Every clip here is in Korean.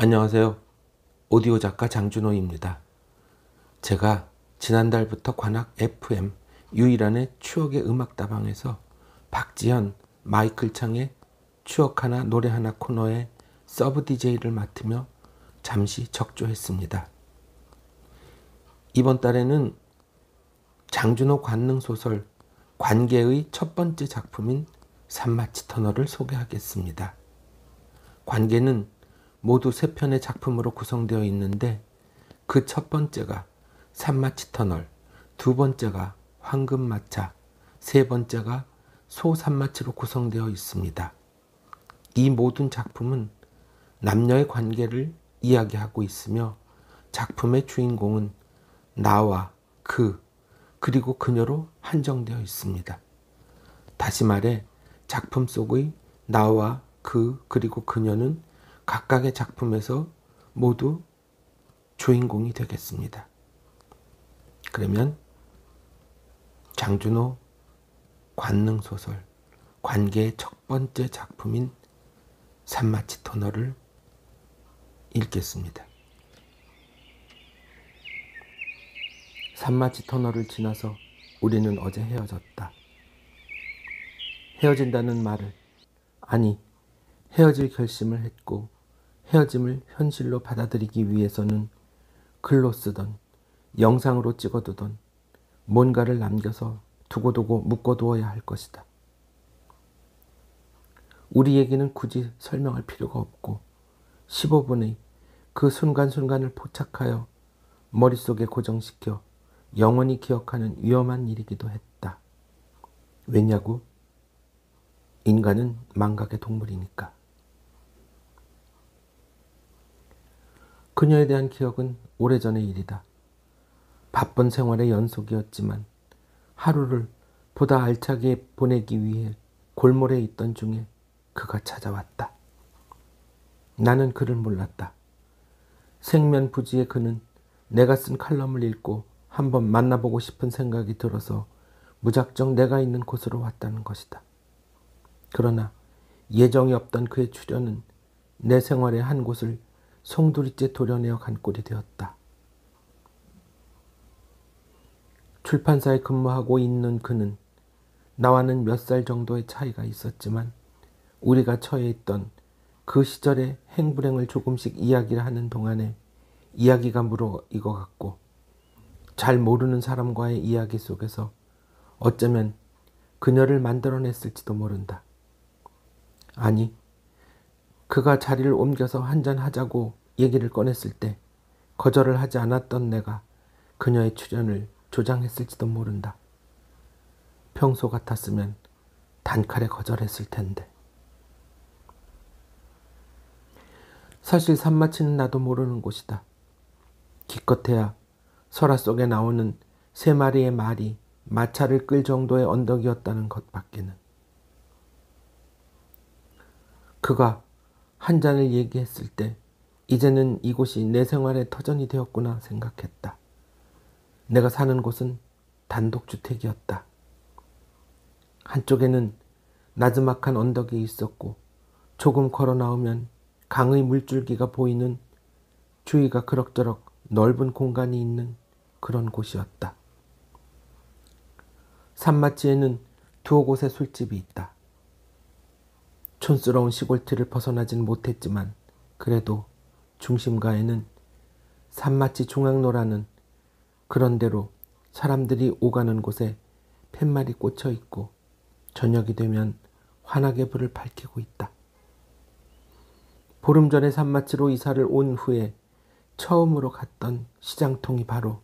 안녕하세요. 오디오 작가 장준호입니다. 제가 지난달부터 관악 FM 유일한의 추억의 음악다방에서 박지현, 마이클 창의 추억 하나 노래 하나 코너에 서브 DJ를 맡으며 잠시 적조했습니다. 이번 달에는 장준호 관능소설 관계의 첫 번째 작품인 산마치 터널을 소개하겠습니다. 관계는 모두 3편의 작품으로 구성되어 있는데 그 첫 번째가 산마치 터널, 두 번째가 황금마차, 세 번째가 소산마치로 구성되어 있습니다. 이 모든 작품은 남녀의 관계를 이야기하고 있으며 작품의 주인공은 나와 그리고 그녀로 한정되어 있습니다. 다시 말해 작품 속의 나와 그리고 그녀는 각각의 작품에서 모두 주인공이 되겠습니다. 그러면 장준호 관능소설 관계의 첫 번째 작품인 산마치 터널을 읽겠습니다. 산마치 터널을 지나서 우리는 어제 헤어졌다. 헤어진다는 말을, 아니 헤어질 결심을 했고 헤어짐을 현실로 받아들이기 위해서는 글로 쓰던 영상으로 찍어두던 뭔가를 남겨서 두고두고 묶어두어야 할 것이다. 우리 얘기는 굳이 설명할 필요가 없고 15분의 그 순간순간을 포착하여 머릿속에 고정시켜 영원히 기억하는 위험한 일이기도 했다. 왜냐고? 인간은 망각의 동물이니까. 그녀에 대한 기억은 오래전의 일이다. 바쁜 생활의 연속이었지만 하루를 보다 알차게 보내기 위해 골몰에 있던 중에 그가 찾아왔다. 나는 그를 몰랐다. 생면부지의 그는 내가 쓴 칼럼을 읽고 한번 만나보고 싶은 생각이 들어서 무작정 내가 있는 곳으로 왔다는 것이다. 그러나 예정이 없던 그의 출현은 내 생활의 한 곳을 송두리째 도려내어 간 꼴이 되었다. 출판사에 근무하고 있는 그는 나와는 몇 살 정도의 차이가 있었지만 우리가 처해 있던 그 시절의 행불행을 조금씩 이야기를 하는 동안에 이야기가 무르익어갔고 잘 모르는 사람과의 이야기 속에서 어쩌면 그녀를 만들어냈을지도 모른다. 아니, 그가 자리를 옮겨서 한잔하자고 얘기를 꺼냈을 때 거절을 하지 않았던 내가 그녀의 출연을 조장했을지도 모른다. 평소 같았으면 단칼에 거절했을 텐데. 사실 산마치는 나도 모르는 곳이다. 기껏해야 설화 속에 나오는 3마리의 말이 마차를 끌 정도의 언덕이었다는 것밖에는. 그가 한 잔을 얘기했을 때 이제는 이곳이 내 생활의 터전이 되었구나 생각했다. 내가 사는 곳은 단독주택이었다. 한쪽에는 나지막한 언덕이 있었고 조금 걸어 나오면 강의 물줄기가 보이는 주위가 그럭저럭 넓은 공간이 있는 그런 곳이었다. 산마치에는 2곳의 술집이 있다. 촌스러운 시골길을 벗어나진 못했지만 그래도 중심가에는 산마치 중앙로라는 그런 데로 사람들이 오가는 곳에 팻말이 꽂혀 있고 저녁이 되면 환하게 불을 밝히고 있다. 보름 전에 산마치로 이사를 온 후에 처음으로 갔던 시장통이 바로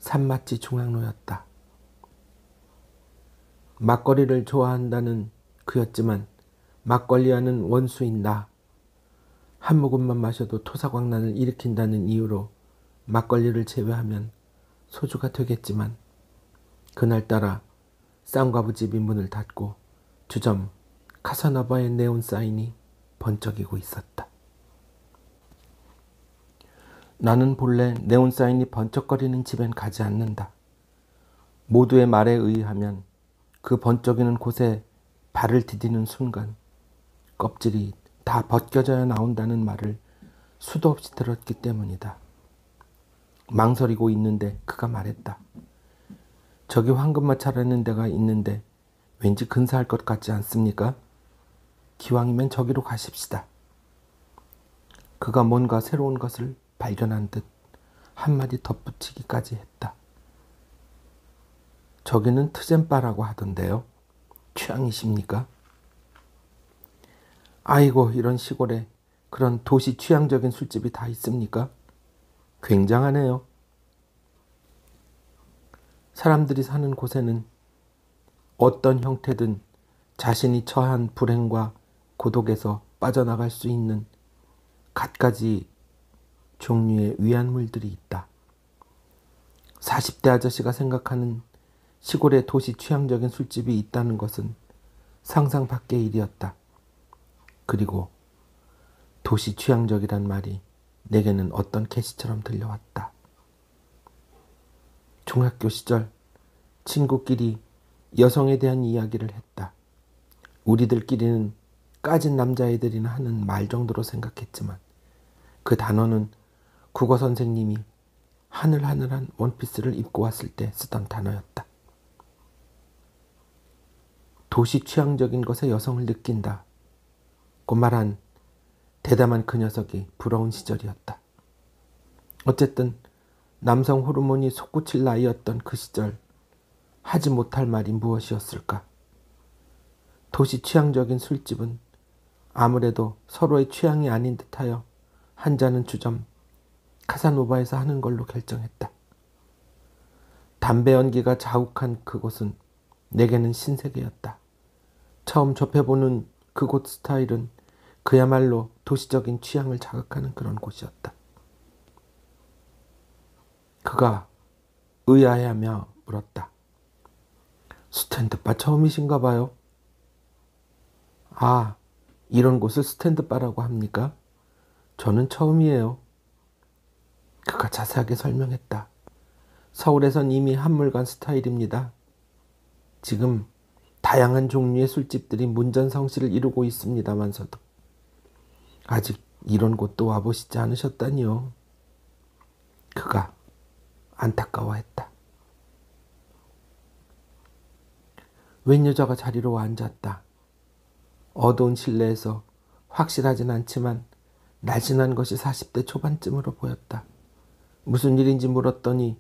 산마치 중앙로였다. 막걸리를 좋아한다는 그였지만 막걸리와는 원수인 나, 한 모금만 마셔도 토사광난을 일으킨다는 이유로 막걸리를 제외하면 소주가 되겠지만 그날따라 쌍과부집이 문을 닫고 주점 카사노바의 네온 사인이 번쩍이고 있었다. 나는 본래 네온 사인이 번쩍거리는 집엔 가지 않는다. 모두의 말에 의하면 그 번쩍이는 곳에 발을 디디는 순간 껍질이 다 벗겨져야 나온다는 말을 수도 없이 들었기 때문이다. 망설이고 있는데 그가 말했다. 저기 황금마 차라는 데가 있는데 왠지 근사할 것 같지 않습니까? 기왕이면 저기로 가십시다. 그가 뭔가 새로운 것을 발견한 듯 한마디 덧붙이기까지 했다. 저기는 트젠바라고 하던데요. 취향이십니까? 아이고, 이런 시골에 그런 도시 취향적인 술집이 다 있습니까? 굉장하네요. 사람들이 사는 곳에는 어떤 형태든 자신이 처한 불행과 고독에서 빠져나갈 수 있는 갖가지 종류의 위안물들이 있다. 40대 아저씨가 생각하는 시골의 도시 취향적인 술집이 있다는 것은 상상 밖의 일이었다. 그리고 도시 취향적이란 말이 내게는 어떤 계시처럼 들려왔다. 중학교 시절 친구끼리 여성에 대한 이야기를 했다. 우리들끼리는 까진 남자애들이나 하는 말 정도로 생각했지만 그 단어는 국어 선생님이 하늘하늘한 원피스를 입고 왔을 때 쓰던 단어였다. 도시 취향적인 것에 여성을 느낀다고 말한 대담한 그 녀석이 부러운 시절이었다. 어쨌든 남성 호르몬이 솟구칠 나이였던 그 시절 하지 못할 말이 무엇이었을까? 도시 취향적인 술집은 아무래도 서로의 취향이 아닌 듯하여 한 잔은 주점 카사노바에서 하는 걸로 결정했다. 담배 연기가 자욱한 그곳은 내게는 신세계였다. 처음 접해보는 그곳 스타일은 그야말로 도시적인 취향을 자극하는 그런 곳이었다. 그가 의아해하며 물었다. 스탠드바 처음이신가 봐요? 아, 이런 곳을 스탠드바라고 합니까? 저는 처음이에요. 그가 자세하게 설명했다. 서울에선 이미 한물간 스타일입니다. 지금 다양한 종류의 술집들이 문전성시를 이루고 있습니다만서도 아직 이런 곳도 와보시지 않으셨다니요. 그가 안타까워했다. 웬 여자가 자리로 와 앉았다. 어두운 실내에서 확실하진 않지만 날씬한 것이 40대 초반쯤으로 보였다. 무슨 일인지 물었더니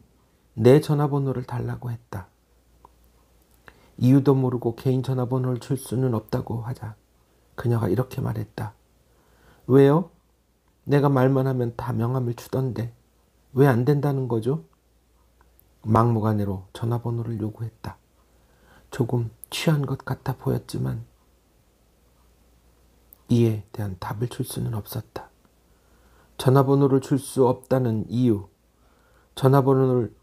내 전화번호를 달라고 했다. 이유도 모르고 개인 전화번호를 줄 수는 없다고 하자 그녀가 이렇게 말했다. 왜요? 내가 말만 하면 다 명함을 주던데 왜 안 된다는 거죠? 막무가내로 전화번호를 요구했다. 조금 취한 것 같아 보였지만 이에 대한 답을 줄 수는 없었다. 전화번호를 줄 수 없다는 이유, 전화번호를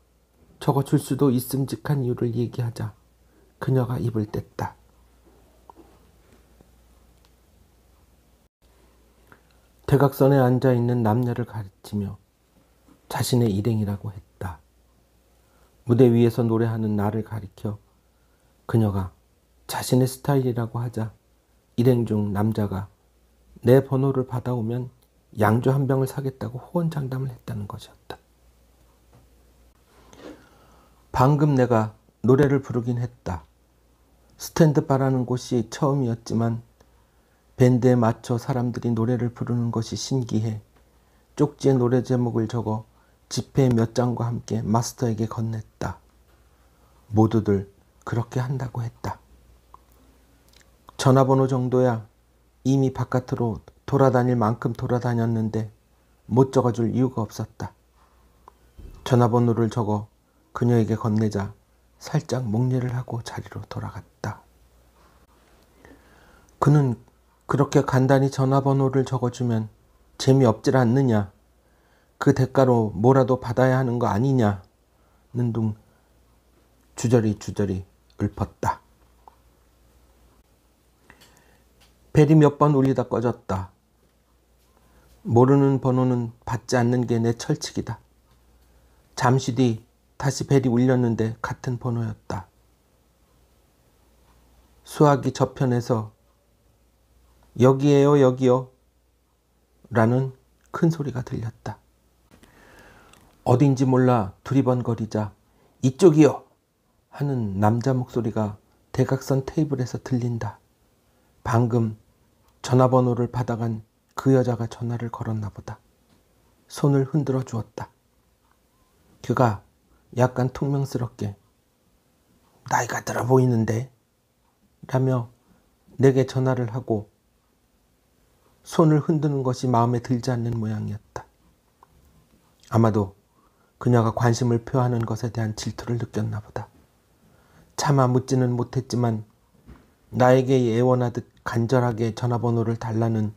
적어줄 수도 있음직한 이유를 얘기하자 그녀가 입을 뗐다. 대각선에 앉아있는 남녀를 가르치며 자신의 일행이라고 했다. 무대 위에서 노래하는 나를 가리켜 그녀가 자신의 스타일이라고 하자 일행 중 남자가 내 번호를 받아오면 양주 한 병을 사겠다고 호언장담을 했다는 것이었다. 방금 내가 노래를 부르긴 했다. 스탠드바라는 곳이 처음이었지만 밴드에 맞춰 사람들이 노래를 부르는 것이 신기해 쪽지에 노래 제목을 적어 지폐 몇 장과 함께 마스터에게 건넸다. 모두들 그렇게 한다고 했다. 전화번호 정도야 이미 바깥으로 돌아다닐 만큼 돌아다녔는데 못 적어줄 이유가 없었다. 전화번호를 적어 그녀에게 건네자 살짝 목례를 하고 자리로 돌아갔다. 그는 그렇게 간단히 전화번호를 적어주면 재미없질 않느냐, 그 대가로 뭐라도 받아야 하는 거 아니냐는 둥 주저리 읊었다. 벨이 몇 번 울리다 꺼졌다. 모르는 번호는 받지 않는 게 내 철칙이다. 잠시 뒤 다시 벨이 울렸는데 같은 번호였다. 수화기 저편에서 여기에요, 여기요 라는 큰 소리가 들렸다. 어딘지 몰라 두리번거리자 이쪽이요! 하는 남자 목소리가 대각선 테이블에서 들린다. 방금 전화번호를 받아간 그 여자가 전화를 걸었나 보다. 손을 흔들어 주었다. 그가 약간 퉁명스럽게 나이가 들어 보이는데? 라며 내게 전화를 하고 손을 흔드는 것이 마음에 들지 않는 모양이었다. 아마도 그녀가 관심을 표하는 것에 대한 질투를 느꼈나 보다. 차마 묻지는 못했지만 나에게 예원하듯 간절하게 전화번호를 달라는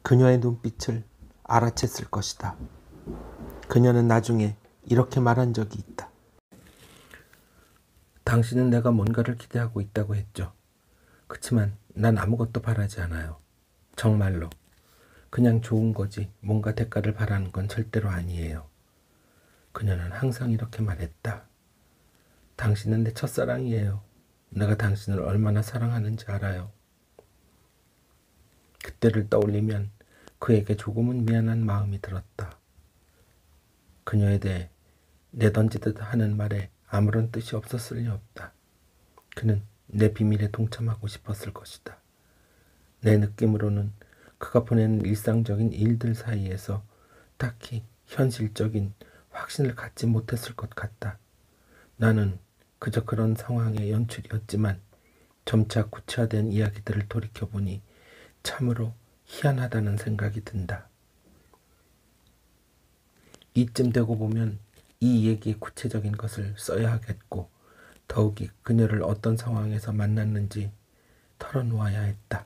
그녀의 눈빛을 알아챘을 것이다. 그녀는 나중에 이렇게 말한 적이 있다. 당신은 내가 뭔가를 기대하고 있다고 했죠. 그치만 난 아무것도 바라지 않아요. 정말로. 그냥 좋은 거지 뭔가 대가를 바라는 건 절대로 아니에요. 그녀는 항상 이렇게 말했다. 당신은 내 첫사랑이에요. 내가 당신을 얼마나 사랑하는지 알아요. 그때를 떠올리면 그에게 조금은 미안한 마음이 들었다. 그녀에 대해 내던지듯 하는 말에 아무런 뜻이 없었을 리 없다. 그는 내 비밀에 동참하고 싶었을 것이다. 내 느낌으로는 그가 보내는 일상적인 일들 사이에서 딱히 현실적인 확신을 갖지 못했을 것 같다. 나는 그저 그런 상황의 연출이었지만 점차 구체화된 이야기들을 돌이켜보니 참으로 희한하다는 생각이 든다. 이쯤 되고 보면 이 얘기의 구체적인 것을 써야 하겠고 더욱이 그녀를 어떤 상황에서 만났는지 털어놓아야 했다.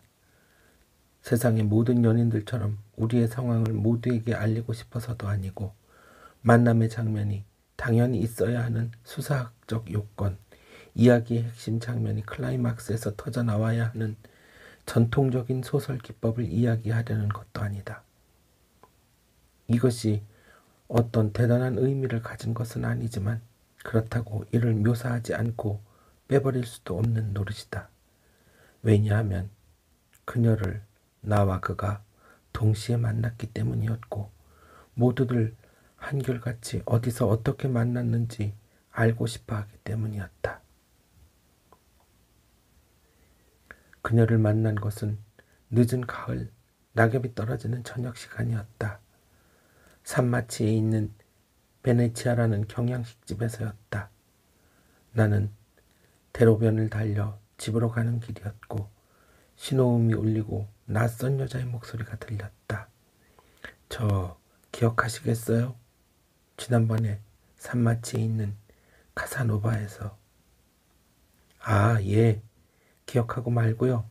세상의 모든 연인들처럼 우리의 상황을 모두에게 알리고 싶어서도 아니고 만남의 장면이 당연히 있어야 하는 수사학적 요건, 이야기의 핵심 장면이 클라이막스에서 터져나와야 하는 전통적인 소설 기법을 이야기하려는 것도 아니다. 이것이 어떤 대단한 의미를 가진 것은 아니지만 그렇다고 이를 묘사하지 않고 빼버릴 수도 없는 노릇이다. 왜냐하면 그녀를 나와 그가 동시에 만났기 때문이었고 모두들 한결같이 어디서 어떻게 만났는지 알고 싶어 하기 때문이었다. 그녀를 만난 것은 늦은 가을 낙엽이 떨어지는 저녁 시간이었다. 산마치에 있는 베네치아라는 경양식집에서였다. 나는 대로변을 달려 집으로 가는 길이었고 신호음이 울리고 낯선 여자의 목소리가 들렸다. 저 기억하시겠어요? 지난번에 산마치에 있는 카사노바에서. 아, 예. 기억하고 말고요.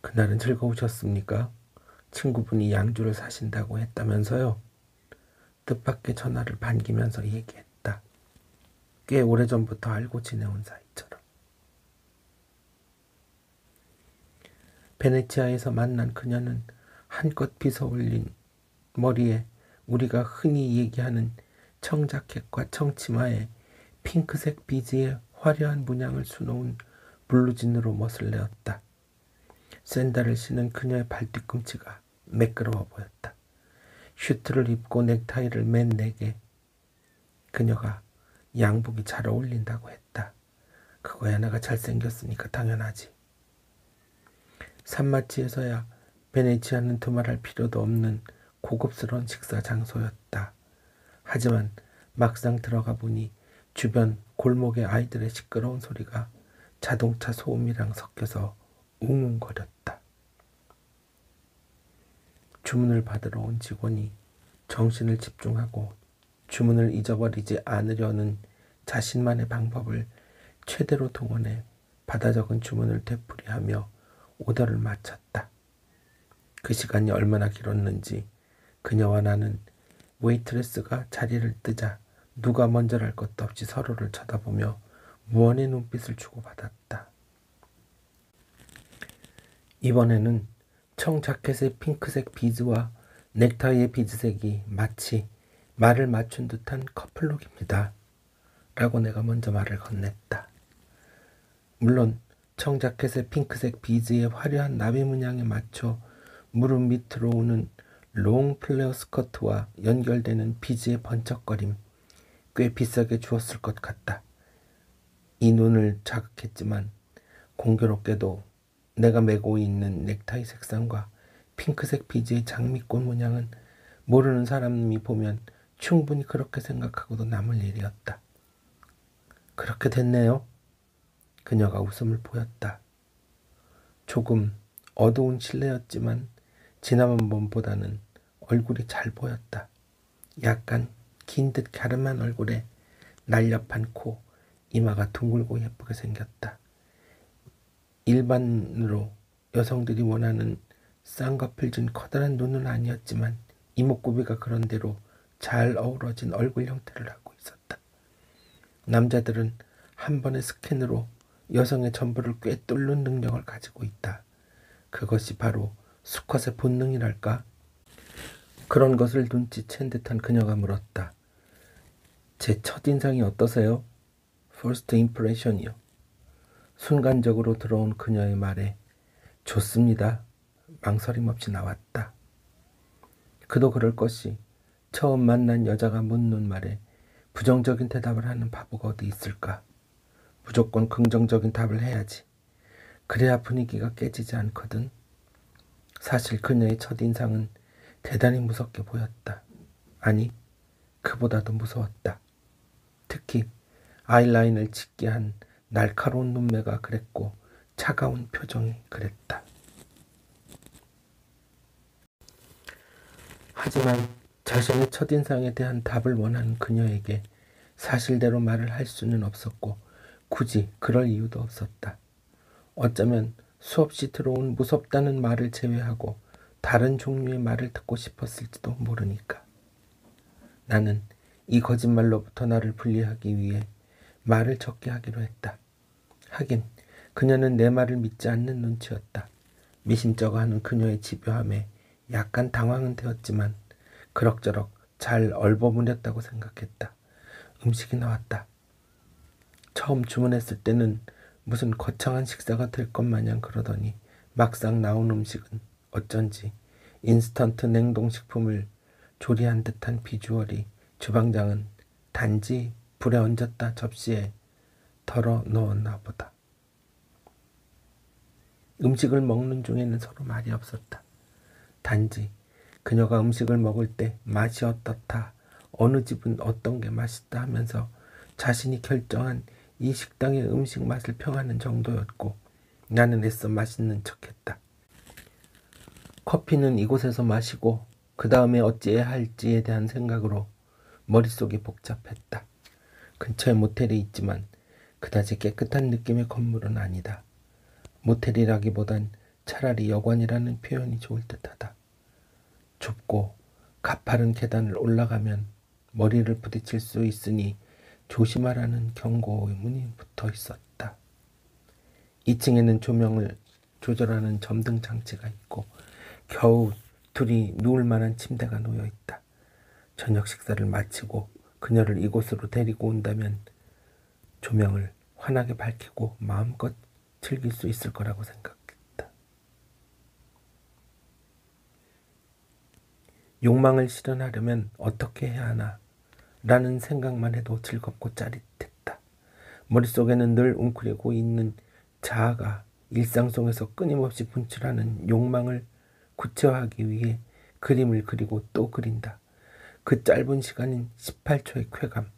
그날은 즐거우셨습니까? 친구분이 양주를 사신다고 했다면서요? 뜻밖의 전화를 반기면서 얘기했다. 꽤 오래전부터 알고 지내온 사이처럼. 베네치아에서 만난 그녀는 한껏 빗어올린 머리에 우리가 흔히 얘기하는 청자켓과 청치마에 핑크색 비즈의 화려한 문양을 수놓은 블루진으로 멋을 내었다. 샌들을 신은 그녀의 발뒤꿈치가 매끄러워 보였다. 슈트를 입고 넥타이를 맨 내게 그녀가 양복이 잘 어울린다고 했다. 그거야 내가 잘생겼으니까 당연하지. 산마치에서야 베네치아는 두말할 필요도 없는 고급스러운 식사 장소였다. 하지만 막상 들어가 보니 주변 골목의 아이들의 시끄러운 소리가 자동차 소음이랑 섞여서 웅웅거렸다. 주문을 받으러 온 직원이 정신을 집중하고 주문을 잊어버리지 않으려는 자신만의 방법을 최대로 동원해 받아 적은 주문을 되풀이하며 오더를 마쳤다. 그 시간이 얼마나 길었는지 그녀와 나는 웨이트레스가 자리를 뜨자 누가 먼저랄 것도 없이 서로를 쳐다보며 무언의 눈빛을 주고받았다. 이번에는 청자켓의 핑크색 비즈와 넥타이의 비즈색이 마치 말을 맞춘 듯한 커플룩입니다. 라고 내가 먼저 말을 건넸다. 물론 청자켓의 핑크색 비즈의 화려한 나비 문양에 맞춰 무릎 밑으로 오는 롱 플레어 스커트와 연결되는 비즈의 번쩍거림, 꽤 비싸게 주었을 것 같다. 이 눈을 자극했지만 공교롭게도 내가 메고 있는 넥타이 색상과 핑크색 비즈의 장미꽃 모양은 모르는 사람이 보면 충분히 그렇게 생각하고도 남을 일이었다. 그렇게 됐네요. 그녀가 웃음을 보였다. 조금 어두운 실내였지만 지난번보다는 얼굴이 잘 보였다. 약간 긴 듯 갸름한 얼굴에 날렵한 코, 이마가 둥글고 예쁘게 생겼다. 일반으로 여성들이 원하는 쌍꺼풀 진 커다란 눈은 아니었지만 이목구비가 그런대로 잘 어우러진 얼굴 형태를 하고 있었다. 남자들은 한 번의 스캔으로 여성의 전부를 꿰뚫는 능력을 가지고 있다. 그것이 바로 수컷의 본능이랄까? 그런 것을 눈치챈 듯한 그녀가 물었다. 제 첫인상이 어떠세요? First impression이요. 순간적으로 들어온 그녀의 말에 좋습니다. 망설임 없이 나왔다. 그도 그럴 것이 처음 만난 여자가 묻는 말에 부정적인 대답을 하는 바보가 어디 있을까? 무조건 긍정적인 답을 해야지. 그래야 분위기가 깨지지 않거든. 사실 그녀의 첫인상은 대단히 무섭게 보였다. 아니, 그보다도 무서웠다. 특히 아이라인을 짙게 한 날카로운 눈매가 그랬고 차가운 표정이 그랬다. 하지만 자신의 첫인상에 대한 답을 원하는 그녀에게 사실대로 말을 할 수는 없었고 굳이 그럴 이유도 없었다. 어쩌면 수없이 들어온 무섭다는 말을 제외하고 다른 종류의 말을 듣고 싶었을지도 모르니까. 나는 이 거짓말로부터 나를 분리하기 위해 말을 적게 하기로 했다. 하긴 그녀는 내 말을 믿지 않는 눈치였다. 미심쩍어 하는 그녀의 집요함에 약간 당황은 되었지만 그럭저럭 잘 얼버무렸다고 생각했다. 음식이 나왔다. 처음 주문했을 때는 무슨 거창한 식사가 될 것 마냥 그러더니 막상 나온 음식은 어쩐지 인스턴트 냉동식품을 조리한 듯한 비주얼이 주방장은 단지 불에 얹었다 접시에 덜어 넣었나 보다. 음식을 먹는 중에는 서로 말이 없었다. 단지 그녀가 음식을 먹을 때 맛이 어떻다, 어느 집은 어떤 게 맛있다 하면서 자신이 결정한 이 식당의 음식 맛을 평하는 정도였고 나는 애써 맛있는 척했다. 커피는 이곳에서 마시고 그 다음에 어찌해야 할지에 대한 생각으로 머릿속이 복잡했다. 근처에 모텔이 있지만 그다지 깨끗한 느낌의 건물은 아니다. 모텔이라기보단 차라리 여관이라는 표현이 좋을 듯하다. 좁고 가파른 계단을 올라가면 머리를 부딪힐 수 있으니 조심하라는 경고의 문이 붙어 있었다. 2층에는 조명을 조절하는 점등 장치가 있고 겨우 둘이 누울 만한 침대가 놓여 있다. 저녁 식사를 마치고 그녀를 이곳으로 데리고 온다면 조명을 환하게 밝히고 마음껏 즐길 수 있을 거라고 생각했다. 욕망을 실현하려면 어떻게 해야 하나? 라는 생각만 해도 즐겁고 짜릿했다. 머릿속에는 늘 웅크리고 있는 자아가 일상 속에서 끊임없이 분출하는 욕망을 구체화하기 위해 그림을 그리고 또 그린다. 그 짧은 시간인 18초의 쾌감.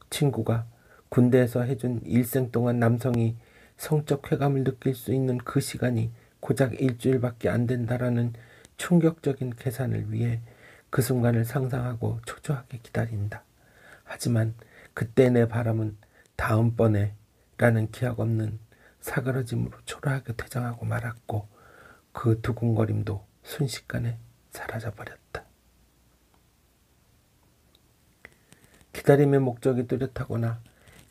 친구가 군대에서 해준 일생 동안 남성이 성적 쾌감을 느낄 수 있는 그 시간이 고작 일주일밖에 안 된다라는 충격적인 계산을 위해 그 순간을 상상하고 초조하게 기다린다. 하지만 그때 내 바람은 다음번에 라는 기약 없는 사그러짐으로 초라하게 퇴장하고 말았고 그 두근거림도 순식간에 사라져버렸다. 기다림의 목적이 뚜렷하거나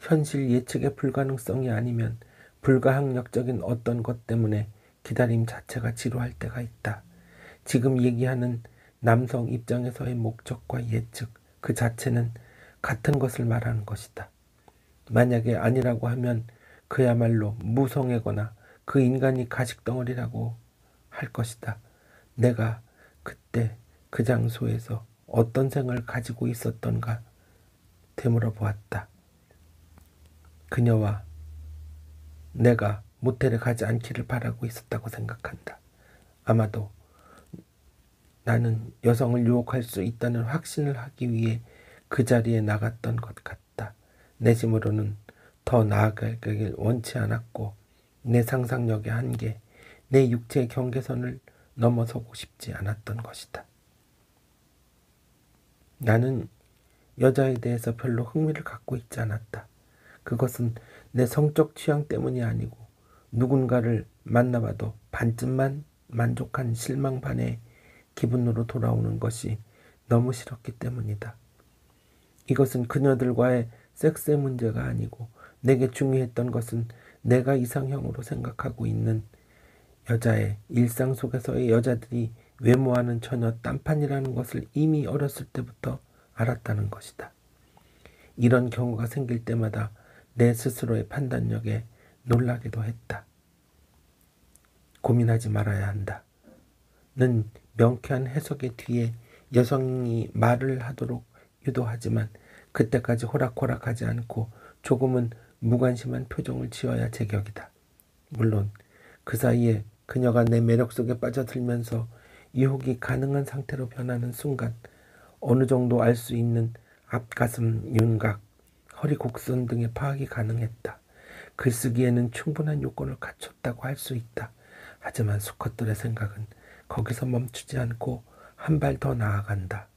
현실 예측의 불가능성이 아니면 불가항력적인 어떤 것 때문에 기다림 자체가 지루할 때가 있다. 지금 얘기하는 남성 입장에서의 목적과 예측 그 자체는 같은 것을 말하는 것이다. 만약에 아니라고 하면 그야말로 무성애거나 그 인간이 가식덩어리라고 할 것이다. 내가 그때 그 장소에서 어떤 생을 가지고 있었던가 되물어 보았다. 그녀와 내가 모텔에 가지 않기를 바라고 있었다고 생각한다. 아마도 나는 여성을 유혹할 수 있다는 확신을 하기 위해 그 자리에 나갔던 것 같다. 내심으로는 더 나아가길 원치 않았고 내 상상력의 한계, 내 육체의 경계선을 넘어서고 싶지 않았던 것이다. 나는 여자에 대해서 별로 흥미를 갖고 있지 않았다. 그것은 내 성적 취향 때문이 아니고 누군가를 만나봐도 반쯤만 만족한 실망 반의 기분으로 돌아오는 것이 너무 싫었기 때문이다. 이것은 그녀들과의 섹스의 문제가 아니고 내게 중요했던 것은 내가 이상형으로 생각하고 있는 여자의 일상 속에서의 여자들이 외모와는 전혀 딴판이라는 것을 이미 어렸을 때부터 알았다는 것이다. 이런 경우가 생길 때마다 내 스스로의 판단력에 놀라기도 했다. 고민하지 말아야 한다. 는 명쾌한 해석의 뒤에 여성이 말을 하도록 유도하지만 그때까지 호락호락하지 않고 조금은 무관심한 표정을 지어야 제격이다. 물론 그 사이에 그녀가 내 매력 속에 빠져들면서 유혹이 가능한 상태로 변하는 순간 어느 정도 알 수 있는 앞가슴 윤곽, 허리 곡선 등의 파악이 가능했다. 글쓰기에는 충분한 요건을 갖췄다고 할 수 있다. 하지만 수컷들의 생각은 거기서 멈추지 않고 한 발 더 나아간다.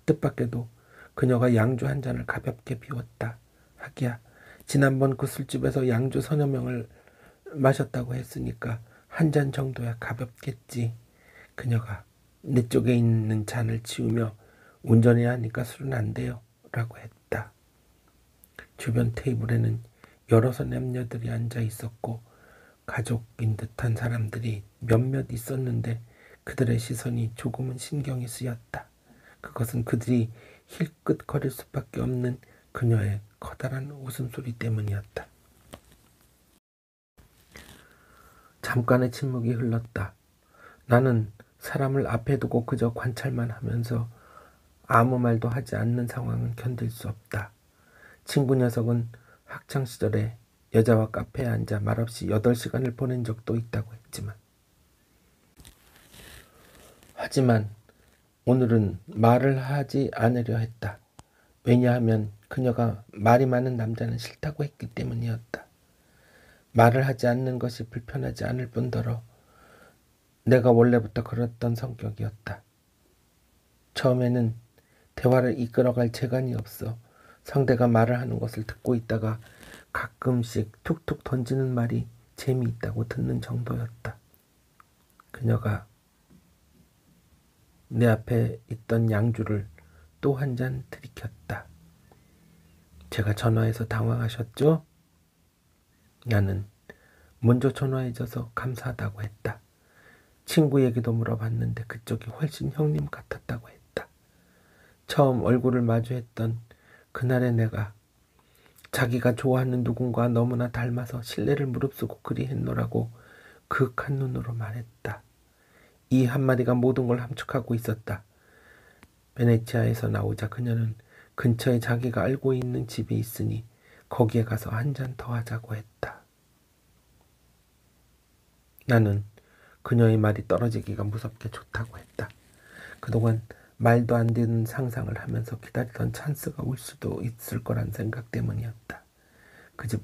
뜻밖에도 그녀가 양주 한 잔을 가볍게 비웠다. 하기야 지난번 그 술집에서 양주 서너 명을 마셨다고 했으니까 한 잔 정도야 가볍겠지. 그녀가 내 쪽에 있는 잔을 치우며 운전해야 하니까 술은 안 돼요 라고 했다. 주변 테이블에는 여러 남녀들이 앉아 있었고 가족인 듯한 사람들이 몇몇 있었는데 그들의 시선이 조금은 신경이 쓰였다. 그것은 그들이 힐끗거릴 수밖에 없는 그녀의 커다란 웃음소리 때문이었다. 잠깐의 침묵이 흘렀다. 나는 사람을 앞에 두고 그저 관찰만 하면서 아무 말도 하지 않는 상황은 견딜 수 없다. 친구 녀석은 학창시절에 여자와 카페에 앉아 말없이 8시간을 보낸 적도 있다고 했지만 하지만 오늘은 말을 하지 않으려 했다. 왜냐하면 그녀가 말이 많은 남자는 싫다고 했기 때문이었다. 말을 하지 않는 것이 불편하지 않을 뿐더러 내가 원래부터 그랬던 성격이었다. 처음에는 대화를 이끌어갈 재간이 없어 상대가 말을 하는 것을 듣고 있다가 가끔씩 툭툭 던지는 말이 재미있다고 듣는 정도였다. 그녀가 내 앞에 있던 양주를 또 한 잔 들이켰다. 제가 전화해서 당황하셨죠? 나는 먼저 전화해줘서 감사하다고 했다. 친구 얘기도 물어봤는데 그쪽이 훨씬 형님 같았다고 했다. 처음 얼굴을 마주했던 그날의 내가 자기가 좋아하는 누군가 너무나 닮아서 신뢰를 무릅쓰고 그리 했노라고 그윽한 눈으로 말했다. 이 한마디가 모든 걸 함축하고 있었다. 베네치아에서 나오자 그녀는 근처에 자기가 알고 있는 집이 있으니 거기에 가서 한 잔 더 하자고 했다. 나는 그녀의 말이 떨어지기가 무섭게 좋다고 했다. 그동안 말도 안 되는 상상을 하면서 기다리던 찬스가 올 수도 있을 거란 생각 때문이었다. 그 집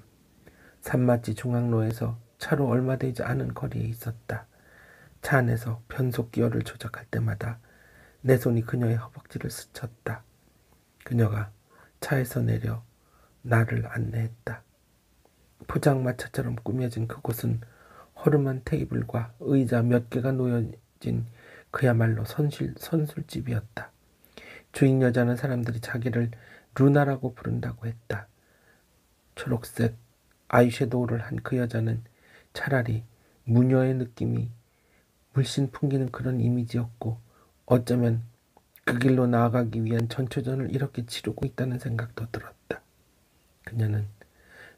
산마치 중앙로에서 차로 얼마 되지 않은 거리에 있었다. 차 안에서 변속 기어를 조작할 때마다 내 손이 그녀의 허벅지를 스쳤다. 그녀가 차에서 내려 나를 안내했다. 포장마차처럼 꾸며진 그곳은 허름한 테이블과 의자 몇 개가 놓여진 그야말로 선술집이었다. 주인 여자는 사람들이 자기를 루나라고 부른다고 했다. 초록색 아이섀도우를 한 그 여자는 차라리 무녀의 느낌이 물씬 풍기는 그런 이미지였고 어쩌면 그 길로 나아가기 위한 전초전을 이렇게 치르고 있다는 생각도 들었다. 그녀는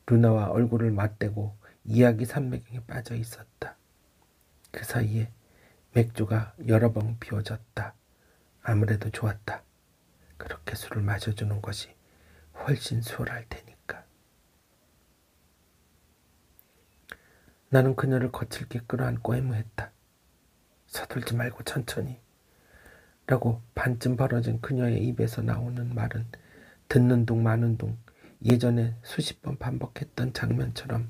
루나와 얼굴을 맞대고 이야기 산매경에 빠져 있었다. 그 사이에 맥주가 여러 번 비워졌다. 아무래도 좋았다. 그렇게 술을 마셔주는 것이 훨씬 수월할 테니까. 나는 그녀를 거칠게 끌어안고 애무했다. 서툴지 말고 천천히 라고 반쯤 벌어진 그녀의 입에서 나오는 말은 듣는 둥 마는 둥 예전에 수십 번 반복했던 장면처럼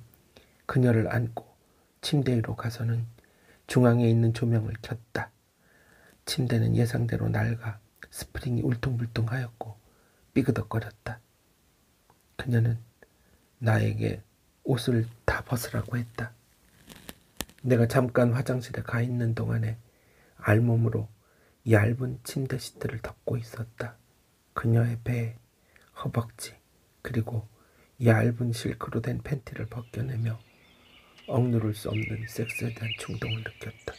그녀를 안고 침대 위로 가서는 중앙에 있는 조명을 켰다. 침대는 예상대로 낡아 스프링이 울퉁불퉁하였고 삐그덕거렸다. 그녀는 나에게 옷을 다 벗으라고 했다. 내가 잠깐 화장실에 가 있는 동안에 알몸으로 얇은 침대 시트를 덮고 있었다. 그녀의 배, 허벅지, 그리고 얇은 실크로 된 팬티를 벗겨내며 억누를 수 없는 섹스에 대한 충동을 느꼈다.